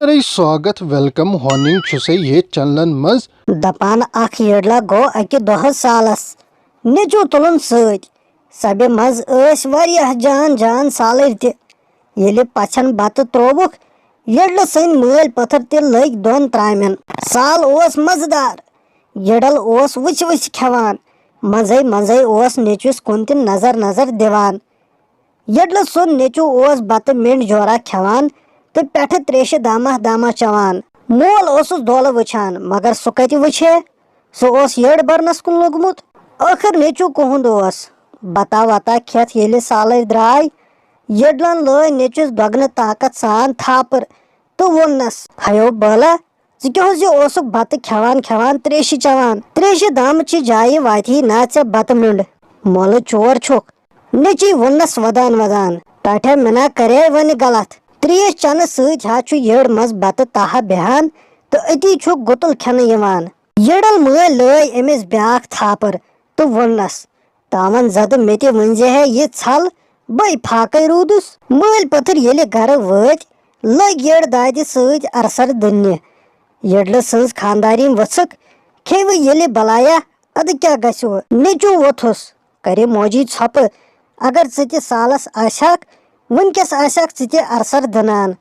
स्वागत welcome horning छुसे ये चैनलन मज दपान अख येडला गो अकि दोहस सालस नेचू तुलन सत सबे मज वारियाह जान जान सालर ते येले पछन बत त्रोवुक येडल सन मल पत्थर ते लग दोन त्रामन साल ओस मजेदार येडल ओस वुच वुच खेवान मजे मजे ओस नेचुस कुन ते नजर नजर दिवान येडल सुन नेचू ओस बत मिंड जोरा खेवान तो पेठ त्रेश दामा दामा चवान मोल ओसुस दोल वुछान मगर सु कति वुछे सु ओस येड़ बरनस कुन लोगमुत आखिर नेचू कुहुंद ओस बता वता खेत येले सालर द्राय येडलन लय नेचुस दोगन ताकत सान थापर तो वोनस हयो बला ज़िक्योस जो ओसुक बत खेवान खेवान त्रेश चवान त्रेश दाम ची जाय वाथी नाच बत मिंड मोल चोर छुक नेची वोनस वदान वदान टाठे मना करे वन गलत त्रेश चन सु येड़ मज बत ताहा बेहान तो अति छु गुतल खेन यवान येडल मल लय अमिस ब्याख थापर तो वोनस तावन जद मेते वंजे है ये छल बई फाके रूदुस मल पत्थर येले घर वत लग येड़ दाद सत अरसर दुन्य येडल सज खानदारी वसक खेव येले बलाया अद क्या गसो नेचू वोथुस करे मोजी छप अगर सते सालस आशाक वनकस आशाक सते अरसर दनान